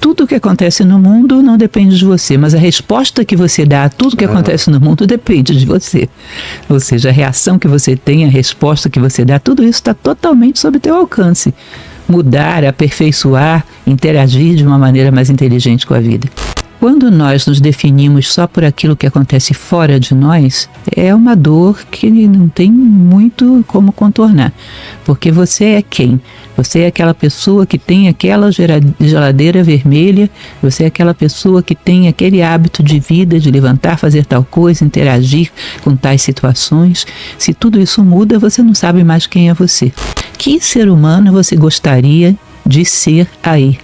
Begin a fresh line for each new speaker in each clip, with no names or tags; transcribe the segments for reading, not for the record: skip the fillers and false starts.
tudo o que acontece no mundo não depende de você, mas a resposta que você dá a tudo que acontece no mundo depende de você. Ou seja, a reação que você tem, a resposta que você dá, tudo isso está totalmente sob teu alcance. Mudar, aperfeiçoar, interagir de uma maneira mais inteligente com a vida. Quando nós nos definimos só por aquilo que acontece fora de nós, é uma dor que não tem muito como contornar. Porque você é quem? Você é aquela pessoa que tem aquela geladeira vermelha, você é aquela pessoa que tem aquele hábito de vida, de levantar, fazer tal coisa, interagir com tais situações. Se tudo isso muda, você não sabe mais quem é você. Que ser humano você gostaria de ser aí?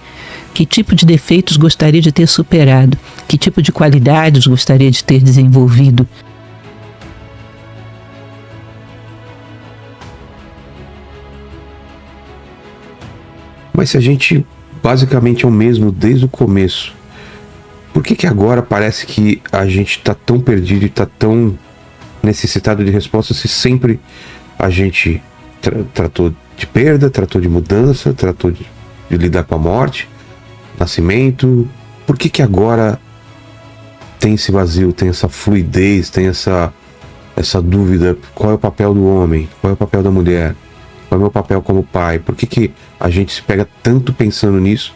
Que tipo de defeitos gostaria de ter superado? Que tipo de qualidades gostaria de ter desenvolvido?
Mas se a gente basicamente é o mesmo desde o começo, por que agora parece que a gente está tão perdido e está tão necessitado de respostas se sempre a gente tratou de perda, tratou de mudança, tratou de lidar com a morte, nascimento? Por que agora tem esse vazio, tem essa fluidez, tem essa dúvida? Qual é o papel do homem? Qual é o papel da mulher? Qual é o meu papel como pai? Por que a gente se pega tanto pensando nisso?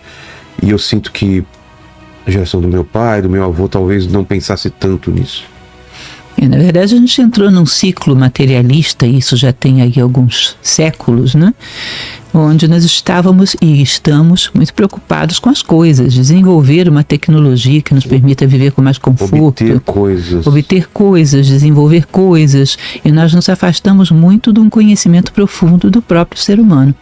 E eu sinto que a geração do meu pai, do meu avô, talvez não pensasse tanto nisso.
Na verdade, a gente entrou num ciclo materialista, e isso já tem aí alguns séculos, né? Onde nós estávamos e estamos muito preocupados com as coisas, desenvolver uma tecnologia que nos permita viver com mais conforto, obter coisas, desenvolver coisas, e nós nos afastamos muito de um conhecimento profundo do próprio ser humano.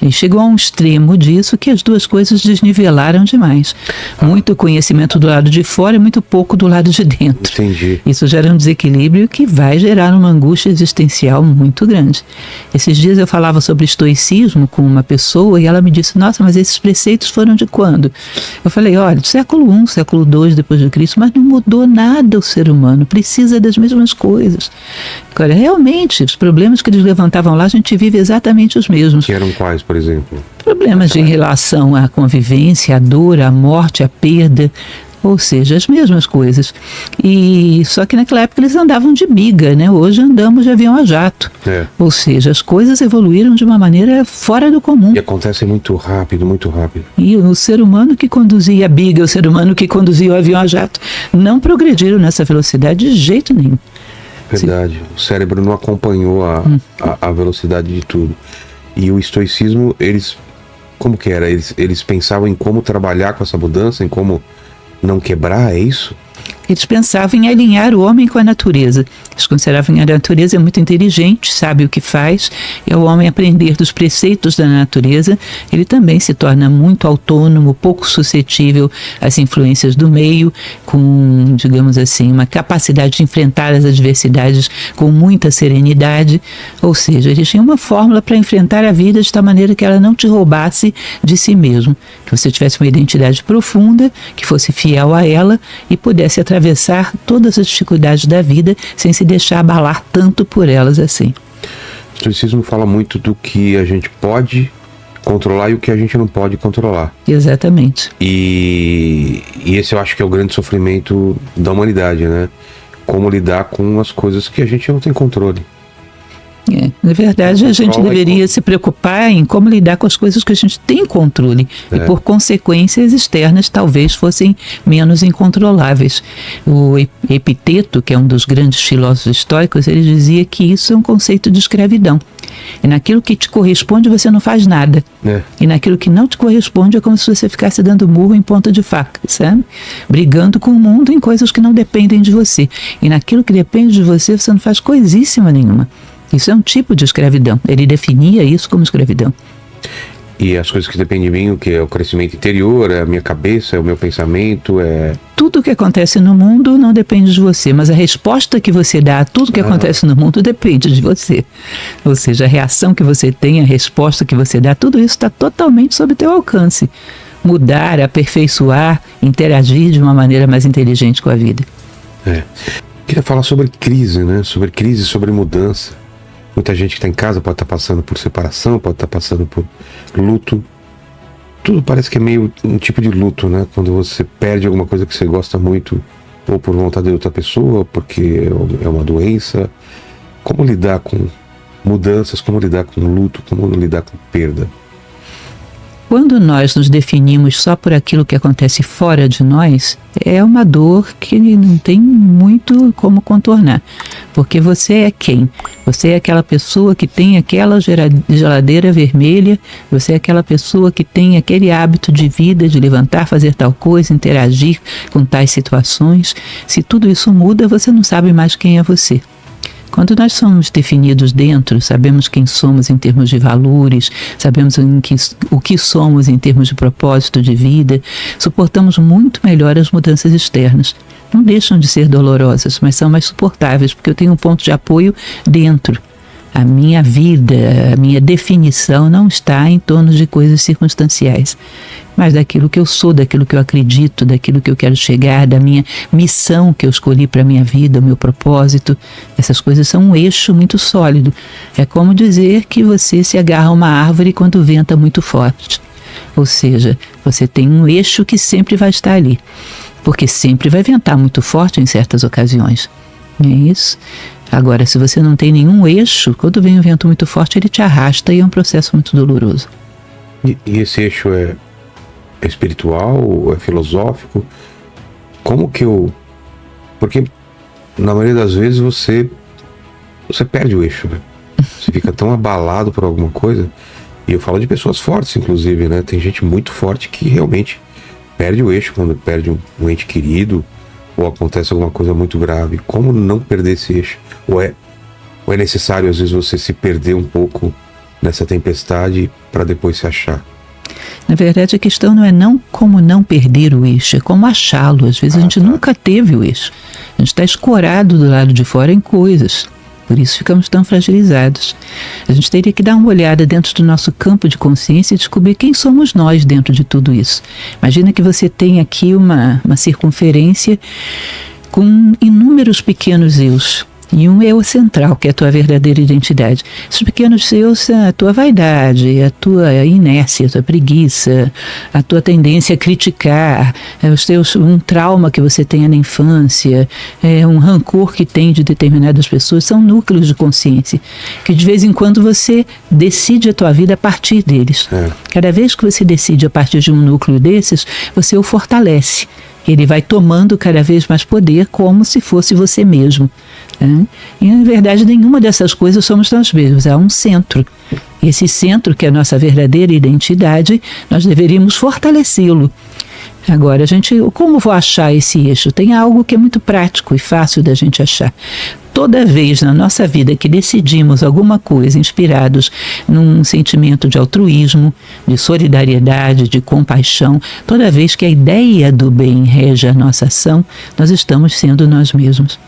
E chegou a um extremo disso que as duas coisas desnivelaram demais. Muito conhecimento do lado de fora e muito pouco do lado de dentro.
Entendi.
Isso gera um desequilíbrio que vai gerar uma angústia existencial muito grande. Esses dias eu falava sobre estoicismo com uma pessoa e ela me disse: nossa, mas esses preceitos foram de quando? Eu falei: olha, do século I, século II depois de Cristo, mas não mudou nada o ser humano, precisa das mesmas coisas. Agora, realmente, os problemas que eles levantavam lá, a gente vive exatamente os mesmos.
Que eram quais, por exemplo?
Problemas em relação à convivência, à dor, à morte, à perda, ou seja, as mesmas coisas. E só que naquela época eles andavam de biga, né? Hoje andamos de avião a jato. Ou seja, as coisas evoluíram de uma maneira fora do comum.
E acontece muito rápido, muito rápido.
E o ser humano que conduzia a biga, o ser humano que conduzia o avião a jato, não progrediram nessa velocidade de jeito nenhum.
Verdade. Sim. O cérebro não acompanhou a velocidade de tudo. E o estoicismo, como que era? Eles pensavam em como trabalhar com essa mudança, em como não quebrar, é isso?
Eles pensavam em alinhar o homem com a natureza. Eles consideravam que a natureza é muito inteligente, sabe o que faz, e ao homem aprender dos preceitos da natureza, ele também se torna muito autônomo, pouco suscetível às influências do meio, com, digamos assim, uma capacidade de enfrentar as adversidades com muita serenidade. Ou seja, eles tinham uma fórmula para enfrentar a vida de tal maneira que ela não te roubasse de si mesmo, que você tivesse uma identidade profunda, que fosse fiel a ela e pudesse atravessar todas as dificuldades da vida sem se deixar abalar tanto por elas assim.
O estoicismo fala muito do que a gente pode controlar e o que a gente não pode controlar.
Exatamente.
E esse eu acho que é o grande sofrimento da humanidade, né? Como lidar com as coisas que a gente não tem controle.
Na verdade, a gente deveria se preocupar em como lidar com as coisas que a gente tem controle e, por consequências externas, talvez fossem menos incontroláveis. O Epiteto, que é um dos grandes filósofos históricos, ele dizia que isso é um conceito de escravidão. E naquilo que te corresponde, você não faz nada. E naquilo que não te corresponde, é como se você ficasse dando murro em ponta de faca, sabe? Brigando com o mundo em coisas que não dependem de você. E naquilo que depende de você, você não faz coisíssima nenhuma. Isso é um tipo de escravidão. Ele definia isso como escravidão.
E as coisas que dependem de mim, o que é o crescimento interior, é a minha cabeça, é o meu pensamento, é...
Tudo o que acontece no mundo não depende de você, mas a resposta que você dá a tudo que acontece no mundo depende de você. Ou seja, a reação que você tem, a resposta que você dá, tudo isso está totalmente sob teu alcance. Mudar, aperfeiçoar, interagir de uma maneira mais inteligente com a vida.
Queria falar sobre crise, né? Sobre crise, sobre mudança. Muita gente que está em casa pode estar passando por separação, pode estar passando por luto. tudo parece que é meio um tipo de luto, né? Quando você perde alguma coisa que você gosta muito, ou por vontade de outra pessoa, porque é uma doença. Como lidar com mudanças, como lidar com luto, como lidar com perda?
Quando nós nos definimos só por aquilo que acontece fora de nós, é uma dor que não tem muito como contornar. Porque você é quem? Você é aquela pessoa que tem aquela geladeira vermelha, você é aquela pessoa que tem aquele hábito de vida, de levantar, fazer tal coisa, interagir com tais situações. Se tudo isso muda, você não sabe mais quem é você. Quando nós somos definidos dentro, sabemos quem somos em termos de valores, sabemos o que somos em termos de propósito de vida, suportamos muito melhor as mudanças externas. Não deixam de ser dolorosas, mas são mais suportáveis, porque eu tenho um ponto de apoio dentro. A minha vida, a minha definição não está em torno de coisas circunstanciais, mas daquilo que eu sou, daquilo que eu acredito, daquilo que eu quero chegar, da minha missão que eu escolhi para a minha vida, o meu propósito. Essas coisas são um eixo muito sólido. É como dizer que você se agarra a uma árvore quando venta muito forte. Ou seja, você tem um eixo que sempre vai estar ali, porque sempre vai ventar muito forte em certas ocasiões. Não é isso? Agora, se você não tem nenhum eixo, quando vem um vento muito forte, ele te arrasta e é um processo muito doloroso.
E esse eixo é espiritual, é filosófico? Como que eu... Porque na maioria das vezes você perde o eixo, né? Você fica tão abalado por alguma coisa. E eu falo de pessoas fortes, inclusive, né? Tem gente muito forte que realmente perde o eixo quando perde um ente querido, ou acontece alguma coisa muito grave. Como não perder esse eixo? Ou é necessário, às vezes, você se perder um pouco nessa tempestade para depois se achar?
Na verdade, a questão não é como não perder o eixo, é como achá-lo. Às vezes a gente nunca teve o eixo. A gente está escorado do lado de fora em coisas. Por isso ficamos tão fragilizados. A gente teria que dar uma olhada dentro do nosso campo de consciência e descobrir quem somos nós dentro de tudo isso. Imagina que você tem aqui uma circunferência com inúmeros pequenos eus. E um eu central, que é a tua verdadeira identidade. Esses pequenos seus são a tua vaidade, a tua inércia, a tua preguiça, a tua tendência a criticar, um trauma que você tenha na infância, um rancor que tem de determinadas pessoas. São núcleos de consciência, que de vez em quando você decide a tua vida a partir deles. Cada vez que você decide a partir de um núcleo desses, você o fortalece. Ele vai tomando cada vez mais poder como se fosse você mesmo. E, na verdade, nenhuma dessas coisas somos nós mesmos. Há um centro. Esse centro, que é a nossa verdadeira identidade, nós deveríamos fortalecê-lo. Agora, como vou achar esse eixo? Tem algo que é muito prático e fácil da gente achar. Toda vez na nossa vida que decidimos alguma coisa inspirados num sentimento de altruísmo, de solidariedade, de compaixão, toda vez que a ideia do bem rege a nossa ação, nós estamos sendo nós mesmos.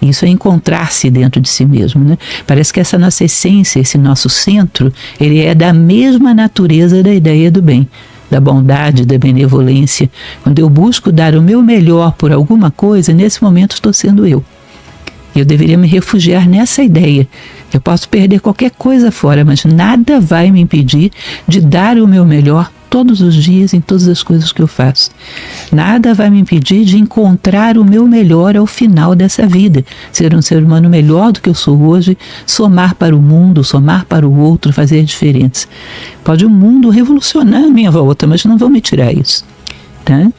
Isso é encontrar-se dentro de si mesmo, né? Parece que essa nossa essência, esse nosso centro, ele é da mesma natureza da ideia do bem, da bondade, da benevolência. Quando eu busco dar o meu melhor por alguma coisa, nesse momento estou sendo eu. Eu deveria me refugiar nessa ideia. Eu posso perder qualquer coisa fora, mas nada vai me impedir de dar o meu melhor todos os dias em todas as coisas que eu faço. Nada vai me impedir de encontrar o meu melhor ao final dessa vida. Ser um ser humano melhor do que eu sou hoje, somar para o mundo, somar para o outro, fazer a diferença. Pode o mundo revolucionar a minha volta, mas não vão me tirar isso. Tá?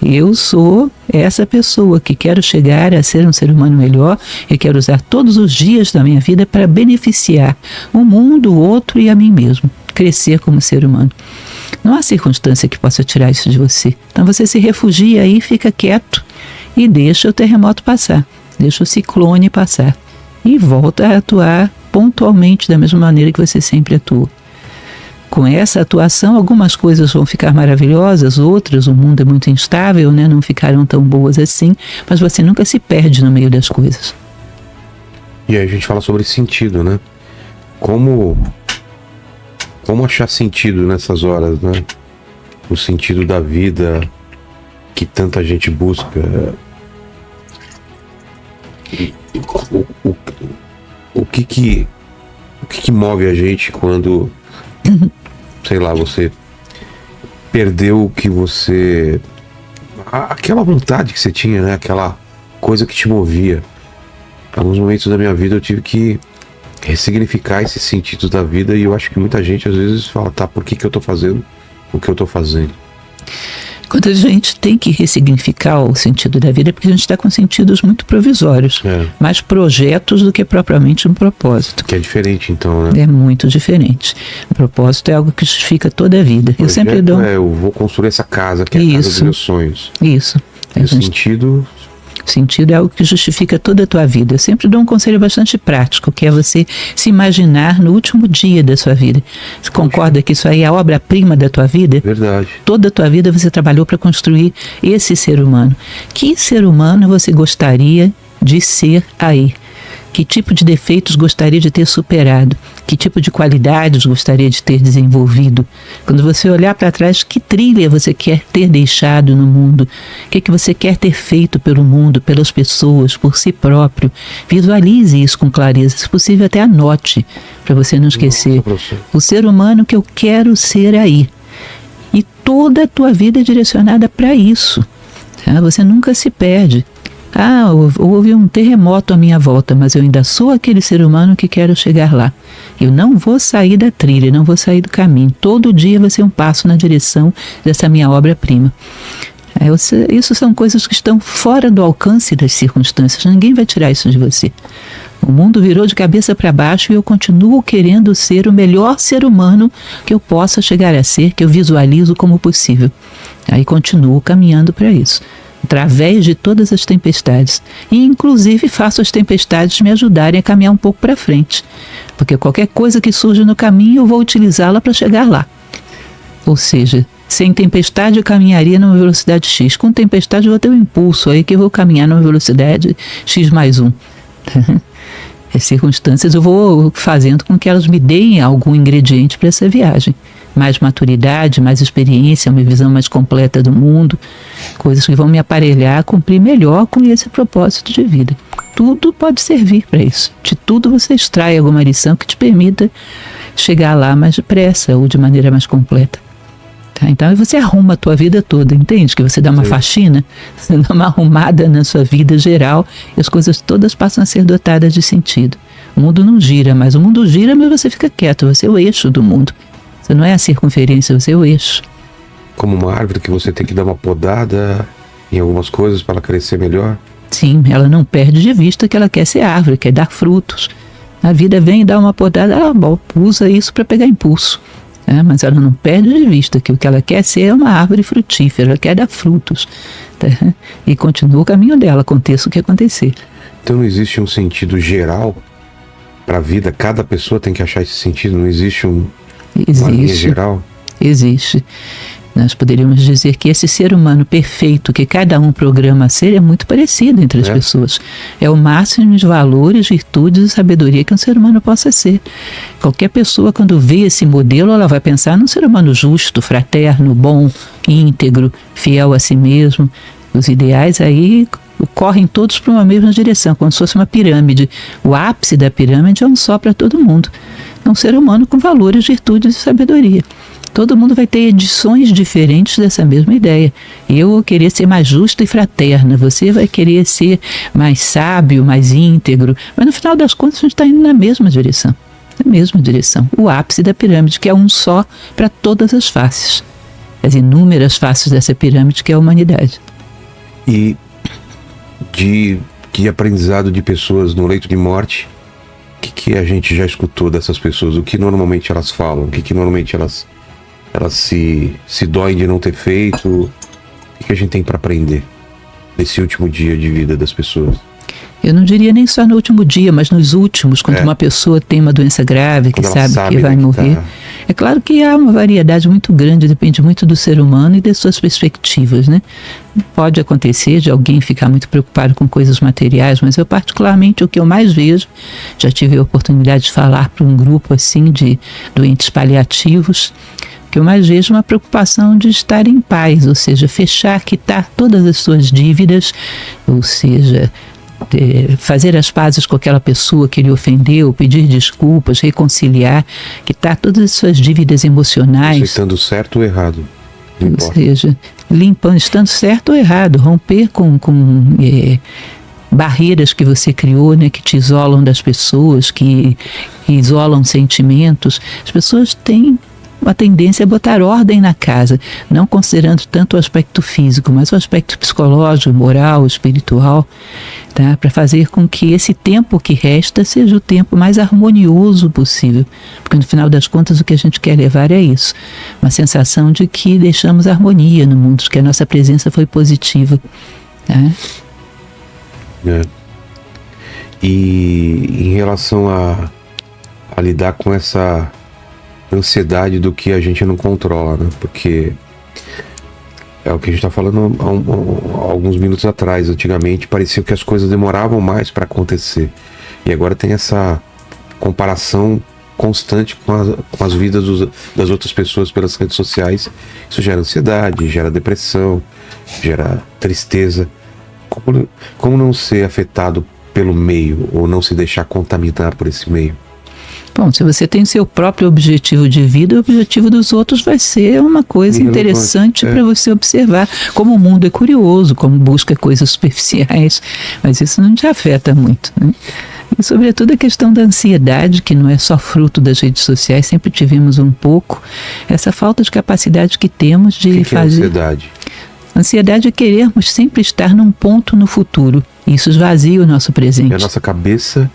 Eu sou essa pessoa que quero chegar a ser um ser humano melhor e quero usar todos os dias da minha vida para beneficiar o mundo, o outro e a mim mesmo. Crescer como ser humano. Não há circunstância que possa tirar isso de você. Então você se refugia aí, fica quieto e deixa o terremoto passar. Deixa o ciclone passar. E volta a atuar pontualmente da mesma maneira que você sempre atua. Com essa atuação, algumas coisas vão ficar maravilhosas, outras, o mundo é muito instável, né? Não ficarão tão boas assim, mas você nunca se perde no meio das coisas.
E aí a gente fala sobre sentido, né? Como achar sentido nessas horas, né? O sentido da vida que tanta gente busca. O que move a gente quando, sei lá, você perdeu o que você... aquela vontade que você tinha, né? Aquela coisa que te movia. Em alguns momentos da minha vida eu tive que ressignificar esses sentidos da vida, e eu acho que muita gente às vezes fala, tá, por que eu tô fazendo o que eu tô fazendo?
Quando a gente tem que ressignificar o sentido da vida, é porque a gente está com sentidos muito provisórios, mais projetos do que propriamente um propósito.
Que é diferente, então, né?
É muito diferente. O propósito é algo que justifica toda a vida. Eu sempre dou...
eu vou construir essa casa, que é a casa dos meus sonhos.
Isso.
E o sentido...
O sentido é algo que justifica toda a tua vida. Eu sempre dou um conselho bastante prático, que é você se imaginar no último dia da sua vida. Você concorda que isso aí é a obra-prima da tua vida?
Verdade.
Toda a tua vida você trabalhou para construir esse ser humano. Que ser humano você gostaria de ser aí? Que tipo de defeitos gostaria de ter superado? Que tipo de qualidades gostaria de ter desenvolvido? Quando você olhar para trás, que trilha você quer ter deixado no mundo? O que você quer ter feito pelo mundo, pelas pessoas, por si próprio? Visualize isso com clareza. Se possível, até anote, para você não esquecer. O ser humano que eu quero ser aí. E toda a tua vida é direcionada para isso. Tá? Você nunca se perde. Houve um terremoto à minha volta, mas eu ainda sou aquele ser humano que quero chegar lá. Eu não vou sair da trilha, não vou sair do caminho. Todo dia vai ser um passo na direção dessa minha obra-prima. Isso são coisas que estão fora do alcance das circunstâncias. Ninguém vai tirar isso de você. O mundo virou de cabeça para baixo e eu continuo querendo ser o melhor ser humano que eu possa chegar a ser, que eu visualizo como possível. Aí continuo caminhando para isso, através de todas as tempestades. E inclusive faço as tempestades me ajudarem a caminhar um pouco para frente. Porque qualquer coisa que surge no caminho eu vou utilizá-la para chegar lá. Ou seja, sem tempestade eu caminharia numa velocidade X. Com tempestade eu vou ter um impulso aí que eu vou caminhar numa velocidade X mais 1. As circunstâncias eu vou fazendo com que elas me deem algum ingrediente para essa viagem. Mais maturidade, mais experiência, uma visão mais completa do mundo, coisas que vão me aparelhar a cumprir melhor com esse propósito de vida. Tudo pode servir para isso. De tudo você extrai alguma lição que te permita chegar lá mais depressa ou de maneira mais completa. Tá? Então você arruma a tua vida toda, entende? Que você dá uma faxina, você dá uma arrumada na sua vida geral e as coisas todas passam a ser dotadas de sentido. O mundo não gira, mas o mundo gira, mas você fica quieto, você é o eixo do mundo. Você não é a circunferência, você é o eixo.
Como uma árvore que você tem que dar uma podada em algumas coisas para ela crescer melhor?
Sim, ela não perde de vista que ela quer ser árvore, quer dar frutos. A vida vem e dá uma podada, ela usa isso para pegar impulso. Mas ela não perde de vista que o que ela quer ser é uma árvore frutífera, ela quer dar frutos. Tá? E continua o caminho dela, aconteça o que acontecer.
Então não existe um sentido geral para a vida? Cada pessoa tem que achar esse sentido? Não existe uma linha geral?
Existe. Nós poderíamos dizer que esse ser humano perfeito que cada um programa a ser é muito parecido entre as pessoas. É o máximo de valores, virtudes e sabedoria que um ser humano possa ser. Qualquer pessoa, quando vê esse modelo, ela vai pensar num ser humano justo, fraterno, bom, íntegro, fiel a si mesmo. Os ideais aí correm todos para uma mesma direção, como se fosse uma pirâmide. O ápice da pirâmide é um só para todo mundo. É um ser humano com valores, virtudes e sabedoria. Todo mundo vai ter edições diferentes dessa mesma ideia. Eu vou querer ser mais justa e fraterna, você vai querer ser mais sábio, mais íntegro, mas no final das contas a gente está indo na mesma direção. Na mesma direção. O ápice da pirâmide, que é um só para todas as faces. As inúmeras faces dessa pirâmide que é a humanidade.
E de aprendizado de pessoas no leito de morte, o que a gente já escutou dessas pessoas? O que normalmente elas falam? O que normalmente elas se doem de não ter feito? O que a gente tem para aprender nesse último dia de vida das pessoas?
Eu não diria nem só no último dia, mas nos últimos, quando uma pessoa tem uma doença grave, que sabe que vai morrer. É claro que há uma variedade muito grande, depende muito do ser humano e das suas perspectivas, né? Pode acontecer de alguém ficar muito preocupado com coisas materiais, mas eu particularmente o que eu mais vejo, já tive a oportunidade de falar para um grupo assim de doentes paliativos, que eu mais vejo uma preocupação de estar em paz, ou seja, fechar, quitar todas as suas dívidas, ou seja, fazer as pazes com aquela pessoa que lhe ofendeu, pedir desculpas, reconciliar, quitar todas as suas dívidas emocionais.
Aceitando certo ou errado. importa.
seja, limpando, estando certo ou errado, romper com barreiras que você criou, né, que te isolam das pessoas, que isolam sentimentos. As pessoas têm uma tendência a botar ordem na casa, não considerando tanto o aspecto físico, mas o aspecto psicológico, moral, espiritual, tá? Para fazer com que esse tempo que resta seja o tempo mais harmonioso possível. Porque no final das contas o que a gente quer levar é isso, uma sensação de que deixamos harmonia no mundo, de que a nossa presença foi positiva, tá?
E em relação a lidar com essa ansiedade do que a gente não controla, né? Porque é o que a gente está falando há alguns minutos atrás. Antigamente parecia que as coisas demoravam mais para acontecer, e agora tem essa comparação constante com as vidas das outras pessoas pelas redes sociais. Isso gera ansiedade, gera depressão, gera tristeza. Como não ser afetado pelo meio, ou não se deixar contaminar por esse meio?
Bom, se você tem seu próprio objetivo de vida, o objetivo dos outros vai ser uma coisa interessante para você observar. Como o mundo é curioso, como busca coisas superficiais, mas isso não te afeta muito, né? E sobretudo a questão da ansiedade, que não é só fruto das redes sociais, sempre tivemos um pouco, essa falta de capacidade que temos de fazer...
O que é ansiedade?
Ansiedade é querermos sempre estar num ponto no futuro. Isso esvazia o nosso presente.
E a nossa cabeça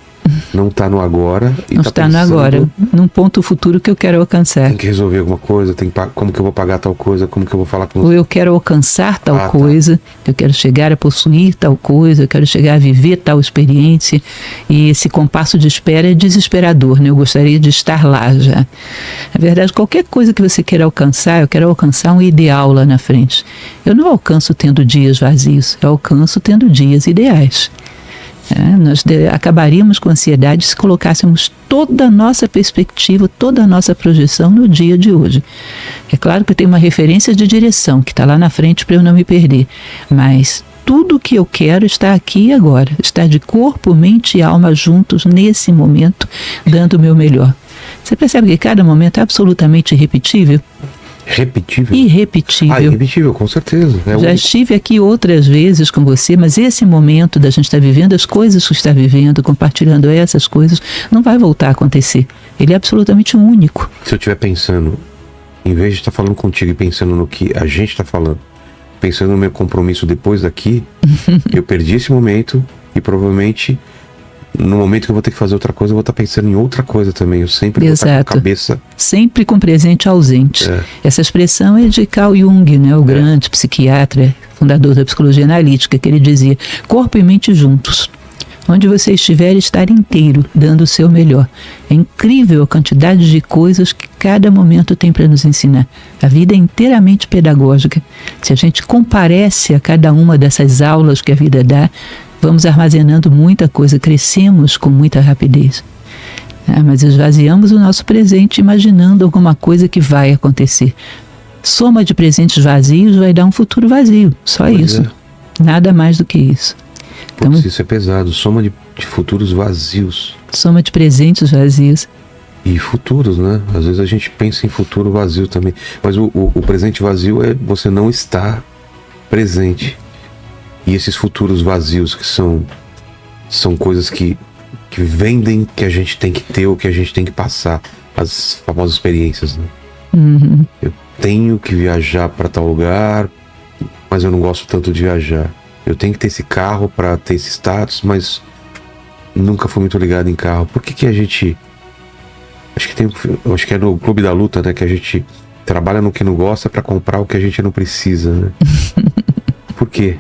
não está no agora.
Não está no agora, num ponto futuro que eu quero alcançar.
Tem que resolver alguma coisa, como que eu vou pagar tal coisa, como que eu vou falar com você.
Ou eu quero alcançar tal coisa, eu quero chegar a possuir tal coisa, eu quero chegar a viver tal experiência. E esse compasso de espera é desesperador, né? Eu gostaria de estar lá já. Na verdade, qualquer coisa que você queira alcançar, eu quero alcançar um ideal lá na frente. Eu não alcanço tendo dias vazios, eu alcanço tendo dias ideais. Nós acabaríamos com ansiedade se colocássemos toda a nossa perspectiva, toda a nossa projeção no dia de hoje. É claro que eu tenho uma referência de direção que está lá na frente para eu não me perder, mas tudo o que eu quero está aqui e agora, está de corpo, mente e alma juntos nesse momento, dando o meu melhor. Você percebe que cada momento é absolutamente irrepetível?
Repetível?
Irrepetível.
Irrepetível, com certeza.
Já estive aqui outras vezes com você, mas esse momento da gente estar vivendo as coisas que está vivendo, compartilhando essas coisas, não vai voltar a acontecer. Ele é absolutamente único.
Se eu estiver pensando, em vez de estar falando contigo e pensando no que a gente está falando, pensando no meu compromisso depois daqui, eu perdi esse momento e provavelmente... No momento que eu vou ter que fazer outra coisa, eu vou estar pensando em outra coisa também. Eu sempre vou estar com a cabeça...
Sempre com presente ausente. Essa expressão é de Carl Jung, né? O grande psiquiatra, fundador da psicologia analítica, que ele dizia: corpo e mente juntos. Onde você estiver, estar inteiro, dando o seu melhor. É incrível a quantidade de coisas que cada momento tem para nos ensinar. A vida é inteiramente pedagógica. Se a gente comparece a cada uma dessas aulas que a vida dá, vamos armazenando muita coisa, crescemos com muita rapidez. Mas esvaziamos o nosso presente imaginando alguma coisa que vai acontecer. Soma de presentes vazios vai dar um futuro vazio, só isso. Nada mais do que isso.
Então, isso é pesado, soma de futuros vazios.
Soma de presentes vazios.
E futuros, né? Às vezes a gente pensa em futuro vazio também. Mas o presente vazio é você não estar presente. E esses futuros vazios que são coisas que vendem, que a gente tem que ter ou que a gente tem que passar, as famosas experiências, né? Eu tenho que viajar para tal lugar, mas eu não gosto tanto de viajar. Eu tenho que ter esse carro para ter esse status, mas nunca fui muito ligado em carro. Por que a gente... Acho que é no Clube da Luta, né? Que a gente trabalha no que não gosta para comprar o que a gente não precisa, né? Por quê?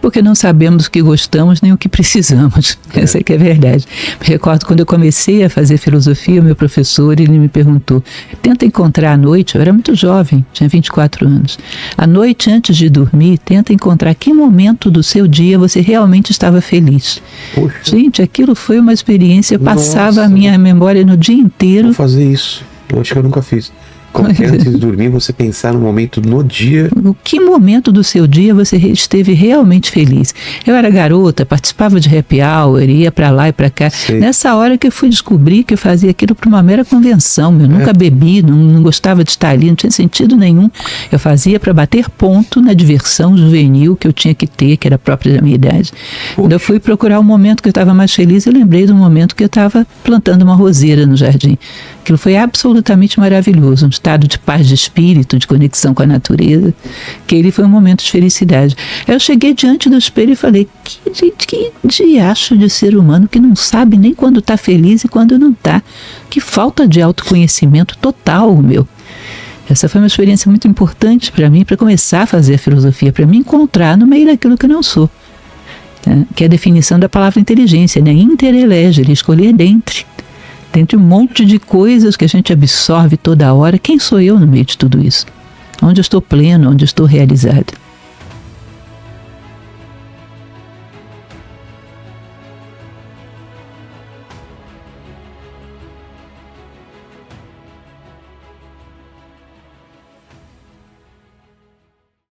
Porque não sabemos o que gostamos nem o que precisamos. Essa é que é a verdade. Me recordo quando eu comecei a fazer filosofia, o meu professor, ele me perguntou: tenta encontrar à noite, eu era muito jovem, tinha 24 anos, à noite antes de dormir, tenta encontrar que momento do seu dia você realmente estava feliz.
Poxa.
Gente, aquilo foi uma experiência, passava a minha memória no dia inteiro.
Vou fazer isso, eu acho que eu nunca fiz. qualquer antes de dormir, você pensar no momento no dia.
Que momento do seu dia você esteve realmente feliz? Eu era garota, participava de happy hour, ia pra lá e pra cá.
Sei.
Nessa hora que eu fui descobrir que eu fazia aquilo por uma mera convenção. Eu nunca bebi, não gostava de estar ali, não tinha sentido nenhum. Eu fazia para bater ponto na diversão juvenil que eu tinha que ter, que era própria da minha idade. Quando eu fui procurar o momento que eu estava mais feliz, eu lembrei do momento que eu estava plantando uma roseira no jardim. Aquilo foi absolutamente maravilhoso, um estado de paz de espírito, de conexão com a natureza, que ele foi um momento de felicidade. Eu cheguei diante do espelho e falei, que diacho de ser humano que não sabe nem quando está feliz e quando não está. Que falta de autoconhecimento total, meu. Essa foi uma experiência muito importante para mim, para começar a fazer a filosofia, para me encontrar no meio daquilo que eu não sou. Tá? Que é a definição da palavra inteligência, né? Interelegere, escolher dentre um monte de coisas que a gente absorve toda hora. Quem sou eu no meio de tudo isso? Onde eu estou pleno, onde eu estou realizado?